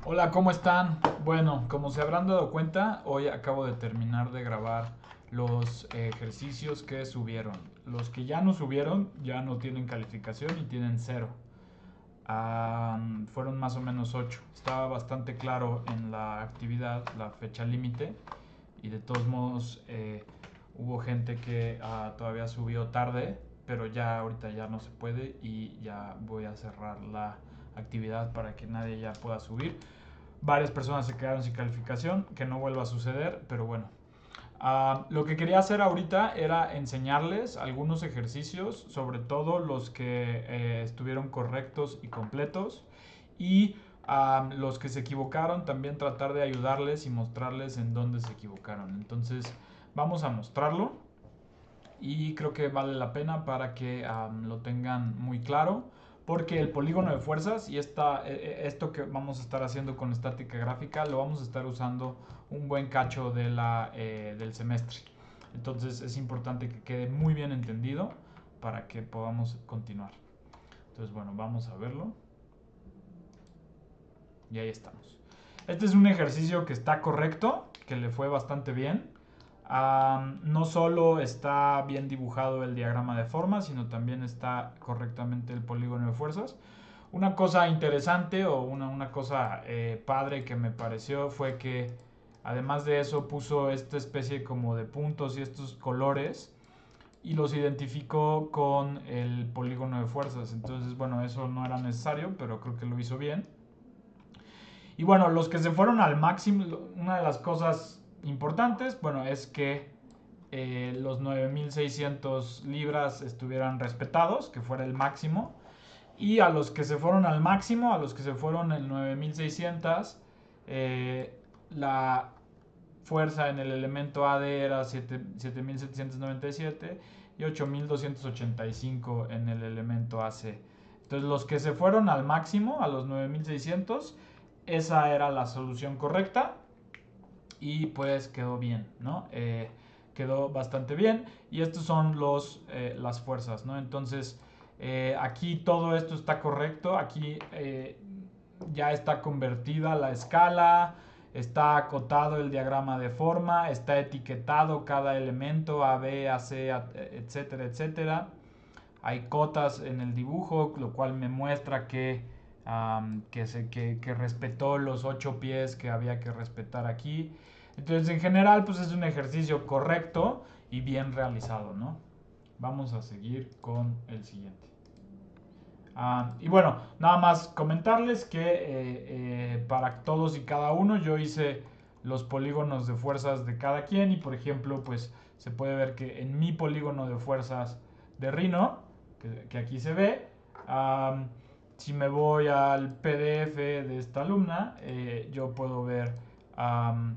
Hola, ¿cómo están? Bueno, como se habrán dado cuenta, hoy acabo de terminar de grabar los ejercicios que subieron. Los que ya no subieron ya no tienen calificación y tienen cero. Fueron más o menos 8. Estaba bastante claro en la actividad, la fecha límite, y de todos modos hubo gente que todavía subió tarde, pero ya ahorita ya no se puede y ya voy a cerrar la actividad para que nadie ya pueda subir. Varias personas se quedaron sin calificación, que no vuelva a suceder, pero bueno. Lo que quería hacer ahorita era enseñarles algunos ejercicios, sobre todo los que estuvieron correctos y completos, y los que se equivocaron también tratar de ayudarles y mostrarles en dónde se equivocaron. Entonces vamos a mostrarlo y creo que vale la pena para que lo tengan muy claro, porque el polígono de fuerzas y esto que vamos a estar haciendo con estática gráfica lo vamos a estar usando un buen cacho del semestre. Entonces es importante que quede muy bien entendido para que podamos continuar. Entonces bueno, vamos a verlo y ahí estamos. Este es un ejercicio que está correcto, que le fue bastante bien. No solo está bien dibujado el diagrama de forma, sino también está correctamente el polígono de fuerzas. Una cosa interesante o una cosa padre que me pareció fue que además de eso puso esta especie como de puntos y estos colores y los identificó con el polígono de fuerzas. Entonces, bueno, eso no era necesario, pero creo que lo hizo bien. Y bueno, los que se fueron al máximo, una de las cosas importantes, bueno, es que los 9.600 libras estuvieran respetados, que fuera el máximo. Y a los que se fueron al máximo, a los que se fueron en 9.600, la fuerza en el elemento AD era 7.797 y 8.285 en el elemento AC. Entonces los que se fueron al máximo, a los 9.600, esa era la solución correcta y pues quedó bien, ¿no? Quedó bastante bien y estos son las fuerzas, ¿no? Entonces aquí todo esto está correcto, aquí ya está convertida la escala, está acotado el diagrama de forma, está etiquetado cada elemento A, B, A, C, etcétera, etcétera. Hay cotas en el dibujo, lo cual me muestra que respetó los 8 pies que había que respetar aquí. Entonces, en general, pues es un ejercicio correcto y bien realizado, ¿no? Vamos a seguir con el siguiente. Y bueno, nada más comentarles que para todos y cada uno yo hice los polígonos de fuerzas de cada quien y por ejemplo pues se puede ver que en mi polígono de fuerzas de Rhino, que aquí se ve, si me voy al PDF de esta alumna, yo puedo ver, um,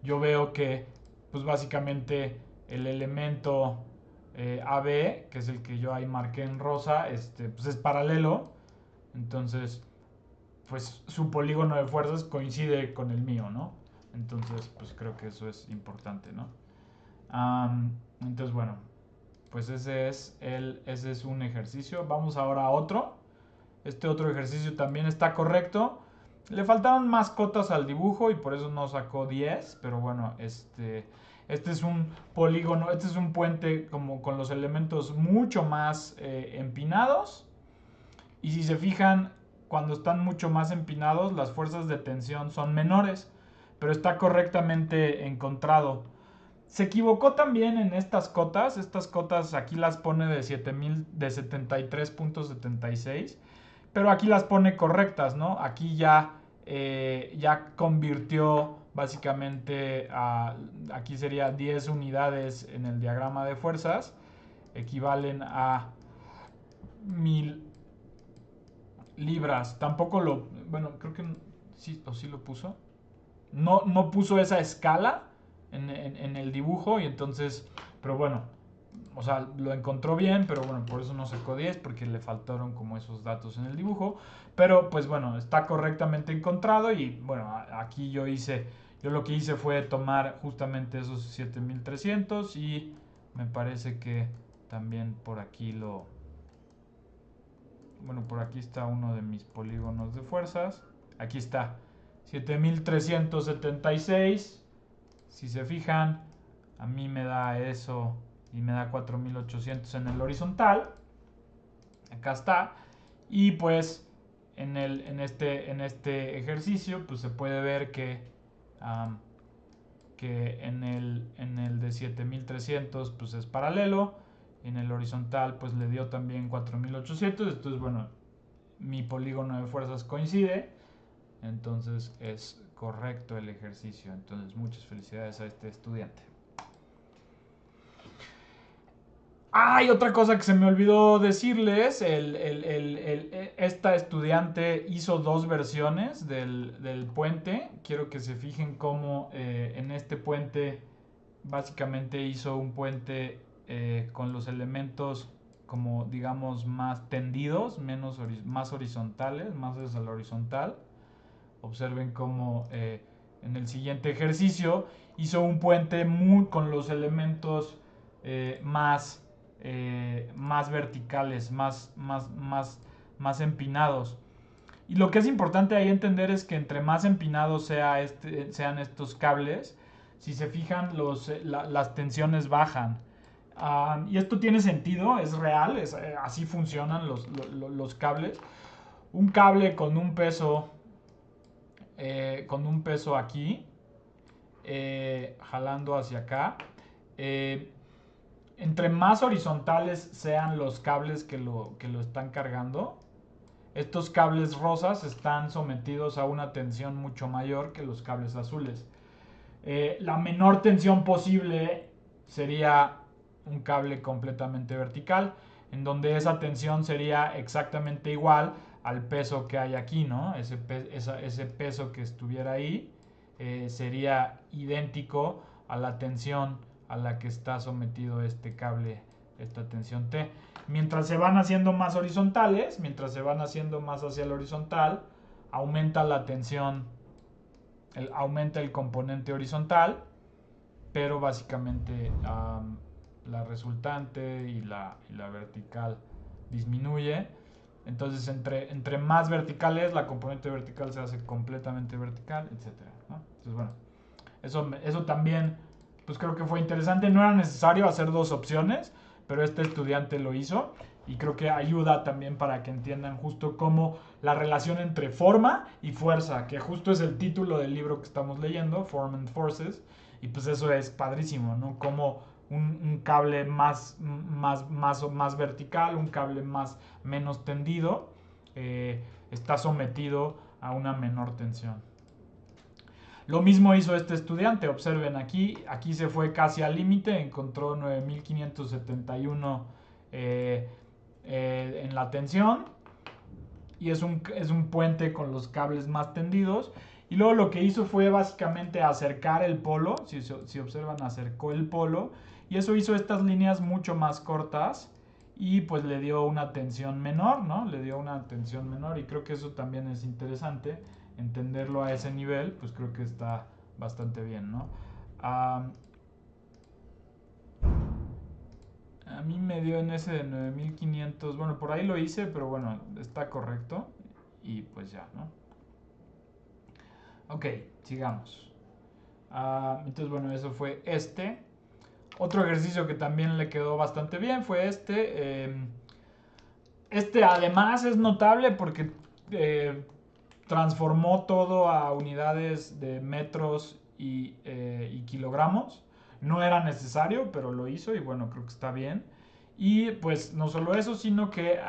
yo veo que pues básicamente el elemento AB, que es el que yo ahí marqué en rosa, pues es paralelo. Entonces, pues su polígono de fuerzas coincide con el mío, ¿no? Entonces, pues creo que eso es importante, ¿no? Entonces, bueno, pues ese es un ejercicio. Vamos ahora a otro. Este otro ejercicio también está correcto. Le faltaron más cotas al dibujo y por eso no sacó 10, pero bueno, este es un polígono, este es un puente como con los elementos mucho más empinados. Y si se fijan, cuando están mucho más empinados, las fuerzas de tensión son menores, pero está correctamente encontrado. Se equivocó también en estas cotas aquí las pone de 7000 de 73.76, pero aquí las pone correctas, ¿no? Aquí ya convirtió básicamente aquí sería 10 unidades en el diagrama de fuerzas, equivalen a 1000 libras. Tampoco bueno, creo que sí, o sí lo puso. No puso esa escala en el dibujo y entonces, pero bueno, o sea, lo encontró bien, pero bueno, por eso no sacó 10 porque le faltaron como esos datos en el dibujo. Pero pues bueno, está correctamente encontrado y bueno, aquí yo lo que hice fue tomar justamente esos 7300 y me parece que también por aquí bueno, por aquí está uno de mis polígonos de fuerzas. Aquí está, 7376. Si se fijan, a mí me da eso y me da 4800 en el horizontal. Acá está. Y pues en este ejercicio pues se puede ver que en el de 7300 pues es paralelo. En el horizontal pues le dio también 4800. Entonces bueno, mi polígono de fuerzas coincide. Entonces es correcto el ejercicio. Entonces muchas felicidades a este estudiante. Hay otra cosa que se me olvidó decirles. Esta estudiante hizo dos versiones del puente. Quiero que se fijen cómo en este puente básicamente hizo un puente con los elementos como digamos más tendidos, más horizontales, más hacia la horizontal. Observen cómo en el siguiente ejercicio hizo un puente con los elementos más verticales, más empinados. Y lo que es importante ahí entender es que entre más empinados sean estos cables, si se fijan, las tensiones bajan. Y esto tiene sentido, es real, así funcionan los cables. Un cable con un peso aquí, jalando hacia acá. Entre más horizontales sean los cables que lo están cargando, estos cables rosas están sometidos a una tensión mucho mayor que los cables azules. La menor tensión posible sería un cable completamente vertical, en donde esa tensión sería exactamente igual al peso que hay aquí, ¿no? Ese peso que estuviera ahí sería idéntico a la tensión a la que está sometido este cable, esta tensión T. Mientras se van haciendo más horizontales, mientras se van haciendo más hacia el horizontal, aumenta la tensión, aumenta el componente horizontal, pero básicamente la resultante y la vertical disminuye. Entonces, entre más vertical es, la componente vertical se hace completamente vertical, etc., ¿no? Entonces, bueno, eso también, pues creo que fue interesante. No era necesario hacer dos opciones, pero este estudiante lo hizo. Y creo que ayuda también para que entiendan justo cómo la relación entre forma y fuerza, que justo es el título del libro que estamos leyendo, Form and Forces. Y pues eso es padrísimo, ¿no? Como un cable más vertical, un cable menos tendido, está sometido a una menor tensión. Lo mismo hizo este estudiante, observen aquí se fue casi al límite, encontró 9571 en la tensión, y es un puente con los cables más tendidos. Y luego lo que hizo fue básicamente acercar el polo, si observan acercó el polo, y eso hizo estas líneas mucho más cortas y pues le dio una tensión menor, ¿no? Le dio una tensión menor, y creo que eso también es interesante, entenderlo a ese nivel, pues creo que está bastante bien, ¿no? A mí me dio en ese de 9500, bueno, por ahí lo hice, pero bueno, está correcto. Y pues ya, ¿no? Ok, sigamos. Entonces, bueno, eso fue este. Otro ejercicio que también le quedó bastante bien fue este. Este además es notable porque transformó todo a unidades de metros y kilogramos. No era necesario, pero lo hizo y bueno, creo que está bien. Y pues no solo eso, sino que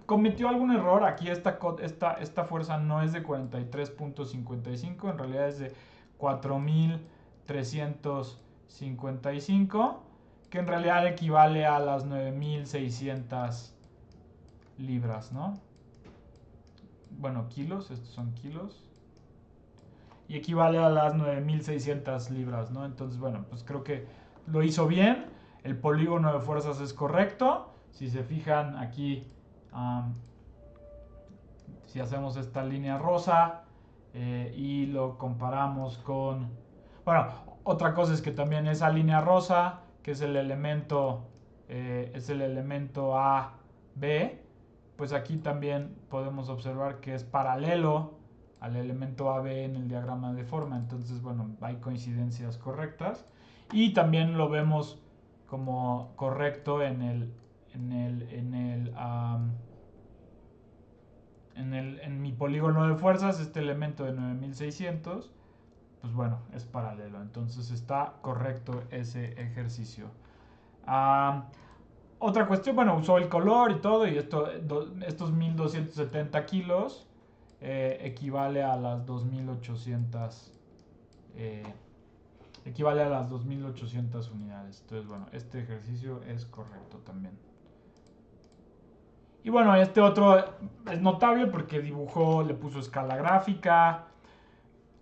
cometió algún error. Aquí esta fuerza no es de 43.55, en realidad es de 4355, que en realidad equivale a las 9600 libras, ¿no? Bueno, kilos, estos son kilos. Y equivale a las 9600 libras, ¿no? Entonces, bueno, pues creo que lo hizo bien. El polígono de fuerzas es correcto. Si se fijan aquí, si hacemos esta línea rosa y lo comparamos con... Bueno, otra cosa es que también esa línea rosa, que es el elemento AB, pues aquí también podemos observar que es paralelo al elemento AB en el diagrama de forma. Entonces, bueno, hay coincidencias correctas. Y también lo vemos como correcto en mi polígono de fuerzas, este elemento de 9600, pues bueno, es paralelo. Entonces está correcto ese ejercicio. Otra cuestión, bueno, usó el color y todo, y estos 1270 kilos equivale a las 2800 unidades. Entonces, bueno, este ejercicio es correcto también. Y bueno, este otro es notable porque dibujó, le puso escala gráfica.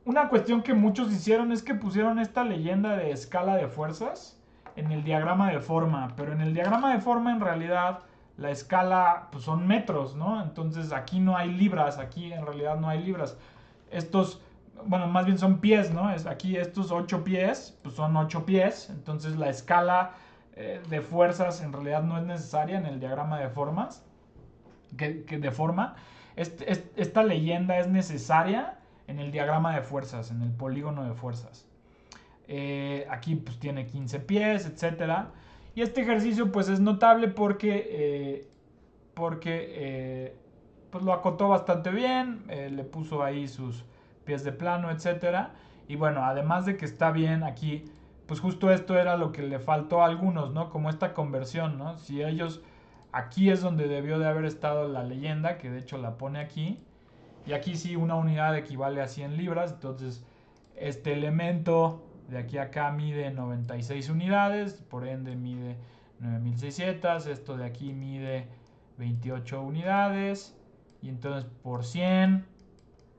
Una cuestión que muchos hicieron es que pusieron esta leyenda de escala de fuerzas en el diagrama de forma, pero en el diagrama de forma en realidad la escala pues son metros, ¿no? Entonces aquí no hay libras, aquí en realidad no hay libras. Estos, bueno, más bien son pies, ¿no? Aquí estos 8 pies, pues son 8 pies, entonces la escala de fuerzas en realidad no es necesaria en el diagrama de formas, de forma. Esta leyenda es necesaria en el diagrama de fuerzas, en el polígono de fuerzas. Aquí pues tiene 15 pies, etcétera. Y este ejercicio pues es notable porque pues lo acotó bastante bien, le puso ahí sus pies de plano, etcétera. Y bueno, además de que está bien aquí, pues justo esto era lo que le faltó a algunos, ¿no? Como esta conversión, ¿no? Si ellos, aquí es donde debió de haber estado la leyenda, que de hecho la pone aquí. Y aquí sí una unidad equivale a 100 libras, entonces este elemento de aquí a acá mide 96 unidades, por ende mide 9600, esto de aquí mide 28 unidades, y entonces por 100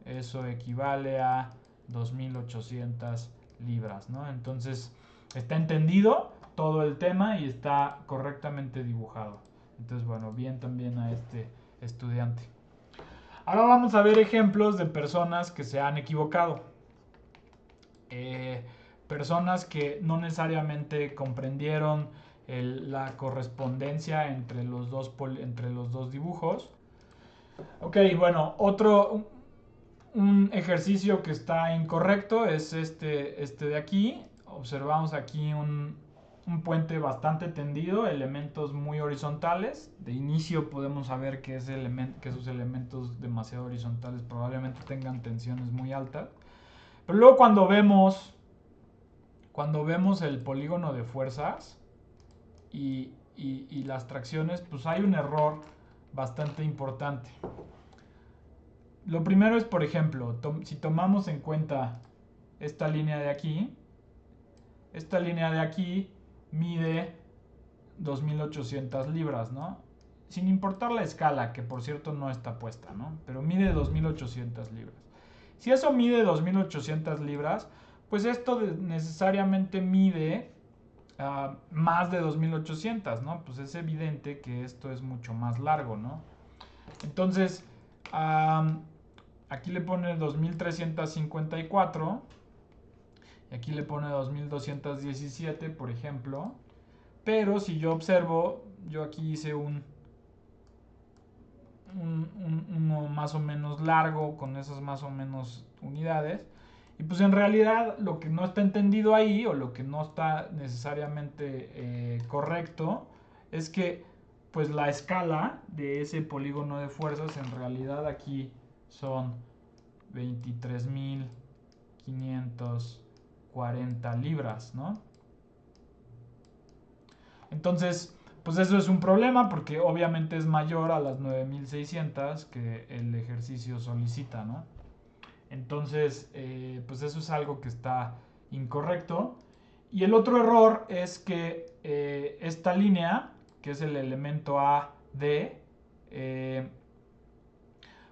eso equivale a 2800 libras, ¿no? Entonces está entendido todo el tema y está correctamente dibujado. Entonces, bueno, bien también a este estudiante. Ahora vamos a ver ejemplos de personas que se han equivocado. Personas que no necesariamente comprendieron la correspondencia entre los dos dibujos. Ok, bueno, un ejercicio que está incorrecto es este de aquí. Observamos aquí un puente bastante tendido, elementos muy horizontales. De inicio podemos saber que esos elementos demasiado horizontales probablemente tengan tensiones muy altas. Pero luego cuando vemos el polígono de fuerzas y las tracciones, pues hay un error bastante importante. Lo primero es, por ejemplo, si tomamos en cuenta esta línea de aquí mide 2800 libras, ¿no? Sin importar la escala, que por cierto no está puesta, ¿no? Pero mide 2800 libras. Si eso mide 2800 libras, pues esto necesariamente mide más de 2800, ¿no? Pues es evidente que esto es mucho más largo, ¿no? Entonces, aquí le pone 2354 y aquí le pone 2217, por ejemplo. Pero si yo observo, yo aquí hice uno más o menos largo con esas más o menos unidades. Y pues en realidad lo que no está entendido ahí o lo que no está necesariamente correcto es que pues la escala de ese polígono de fuerzas en realidad aquí son 23.540 libras, ¿no? Entonces, pues eso es un problema porque obviamente es mayor a las 9600 que el ejercicio solicita, ¿no? Entonces, pues eso es algo que está incorrecto. Y el otro error es que esta línea, que es el elemento AD,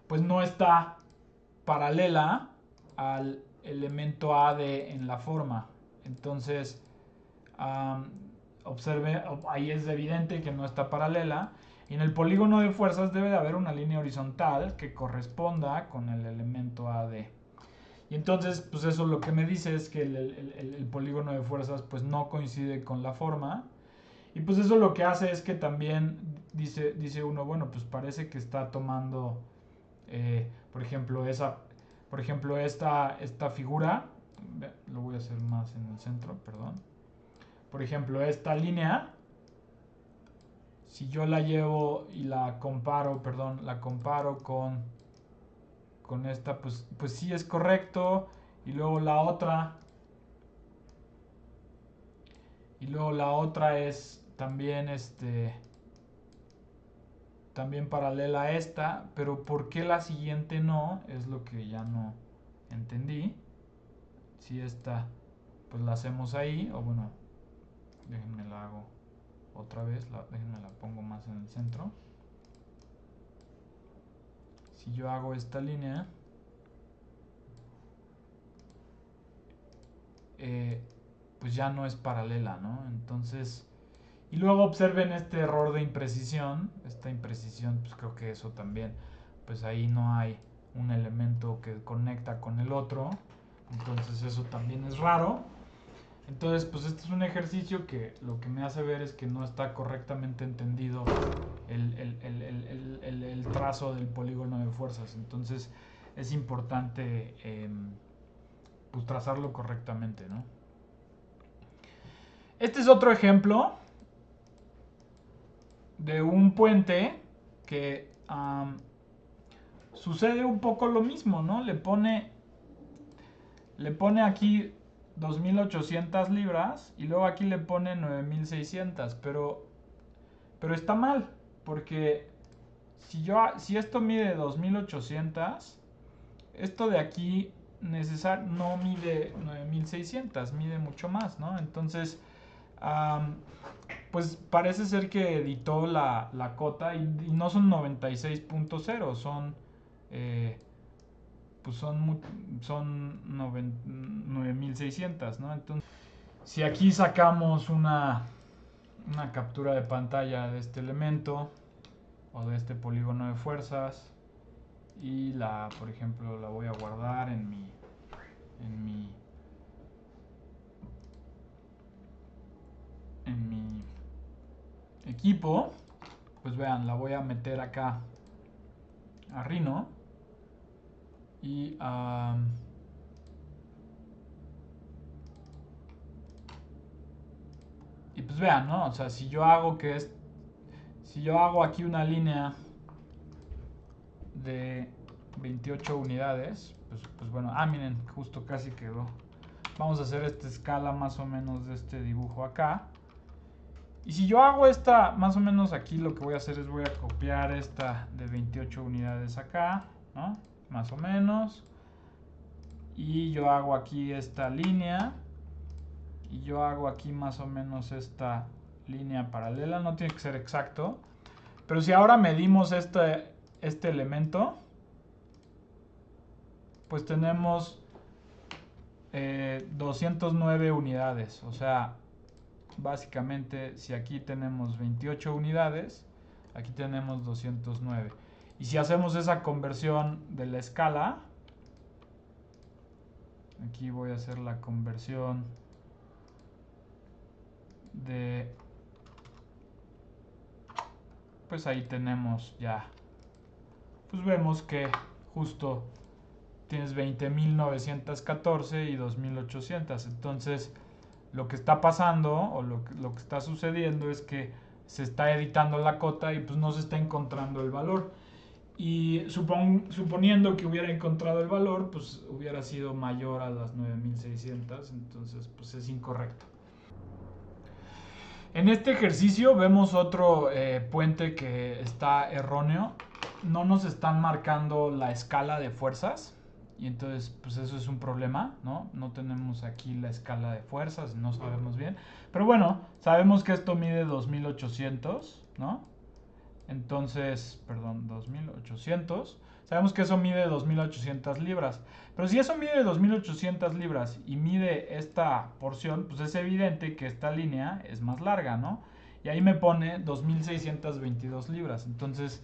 pues no está paralela al elemento AD en la forma. Entonces, observe, ahí es evidente que no está paralela. Y en el polígono de fuerzas debe de haber una línea horizontal que corresponda con el elemento AD. Y entonces, pues eso lo que me dice es que el polígono de fuerzas pues no coincide con la forma. Y pues eso lo que hace es que también dice uno, bueno, pues parece que está tomando, por ejemplo, por ejemplo, esta figura, lo voy a hacer más en el centro, perdón. Por ejemplo, esta línea, si yo la llevo y la comparo, con esta, pues sí es correcto. Y luego la otra es también también paralela a esta, pero ¿por qué la siguiente no? Es lo que ya no entendí. Si esta pues la hacemos ahí, o bueno, déjenme la hago otra vez, déjenme la pongo más en el centro. Si yo hago esta línea, pues ya no es paralela, ¿no? Entonces, y luego observen este error de imprecisión. Esta imprecisión, pues creo que eso también, pues ahí no hay un elemento que conecta con el otro. Entonces eso también es raro. Entonces, pues este es un ejercicio que lo que me hace ver es que no está correctamente entendido el trazo del polígono de fuerzas. Entonces es importante pues trazarlo correctamente, ¿no? Este es otro ejemplo de un puente que sucede un poco lo mismo, ¿no? Le pone aquí 2.800 libras y luego aquí le pone 9.600, pero está mal, porque si esto mide 2.800, esto de aquí no mide 9.600, mide mucho más, ¿no? Entonces, pues parece ser que editó la cota y no son 96.0, pues son 9.600, ¿no? Entonces, si aquí sacamos una captura de pantalla de este elemento o de este polígono de fuerzas y por ejemplo, la voy a guardar en mi equipo, pues vean, la voy a meter acá a Rhino y pues vean, ¿no? O sea, si yo hago aquí una línea de 28 unidades, pues bueno, miren, justo casi quedó. Vamos a hacer esta escala más o menos de este dibujo acá. Y si yo hago esta, más o menos aquí lo que voy a hacer es voy a copiar esta de 28 unidades acá, ¿no? Más o menos. Y yo hago aquí esta línea. Y yo hago aquí más o menos esta línea paralela. No tiene que ser exacto. Pero si ahora medimos este elemento, pues tenemos 209 unidades. O sea, básicamente, si aquí tenemos 28 unidades, aquí tenemos 209. Y si hacemos esa conversión de la escala, aquí voy a hacer la conversión pues ahí tenemos ya, pues vemos que justo tienes 20.914 y 2.800. Entonces, lo que está pasando o lo que está sucediendo es que se está editando la cota y pues no se está encontrando el valor. Y suponiendo que hubiera encontrado el valor, pues hubiera sido mayor a las 9.600. Entonces, pues es incorrecto. En este ejercicio vemos otro puente que está erróneo. No nos están marcando la escala de fuerzas. Y entonces, pues eso es un problema, ¿no? No tenemos aquí la escala de fuerzas, no sabemos bien. Pero bueno, sabemos que esto mide 2.800, ¿no? Entonces, perdón, 2.800. Sabemos que eso mide 2.800 libras. Pero si eso mide 2.800 libras y mide esta porción, pues es evidente que esta línea es más larga, ¿no? Y ahí me pone 2.622 libras. Entonces,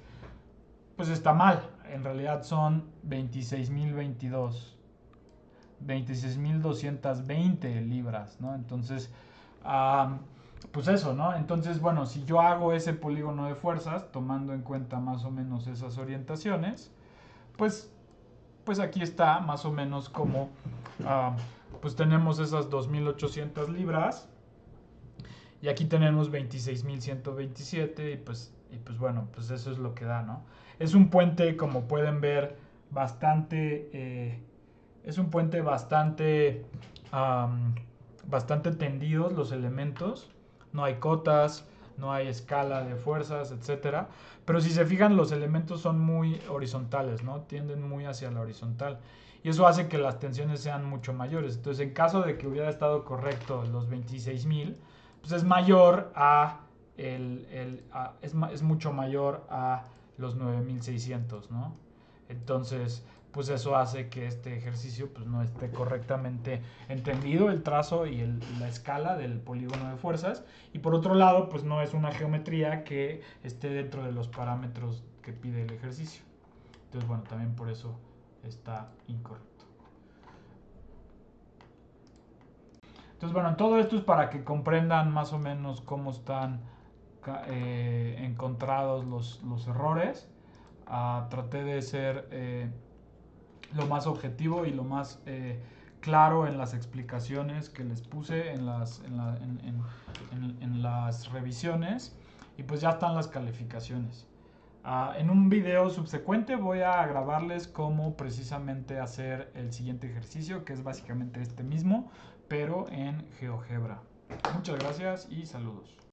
pues está mal. En realidad son 26.220 libras, ¿no? Entonces, pues eso, ¿no? Entonces, bueno, si yo hago ese polígono de fuerzas, tomando en cuenta más o menos esas orientaciones, pues pues aquí está más o menos como, pues tenemos esas 2.800 libras. Y aquí tenemos 26.127 y pues bueno, pues eso es lo que da, ¿no? Es un puente, como pueden ver, es un puente bastante tendidos los elementos. No hay cotas, no hay escala de fuerzas, etcétera. Pero si se fijan, los elementos son muy horizontales, ¿no? Tienden muy hacia la horizontal. Y eso hace que las tensiones sean mucho mayores. Entonces, en caso de que hubiera estado correcto los 26.000, pues es mayor es mucho mayor a los 9.600, ¿no? Entonces, pues eso hace que este ejercicio pues no esté correctamente entendido el trazo y la escala del polígono de fuerzas, y por otro lado pues no es una geometría que esté dentro de los parámetros que pide el ejercicio. Entonces bueno, también por eso está incorrecto. Entonces bueno, todo esto es para que comprendan más o menos cómo están encontrados los errores. Traté de ser lo más objetivo y lo más claro en las explicaciones que les puse en las revisiones, y pues ya están las calificaciones. En un video subsecuente voy a grabarles cómo precisamente hacer el siguiente ejercicio, que es básicamente este mismo, pero en GeoGebra. Muchas gracias y saludos.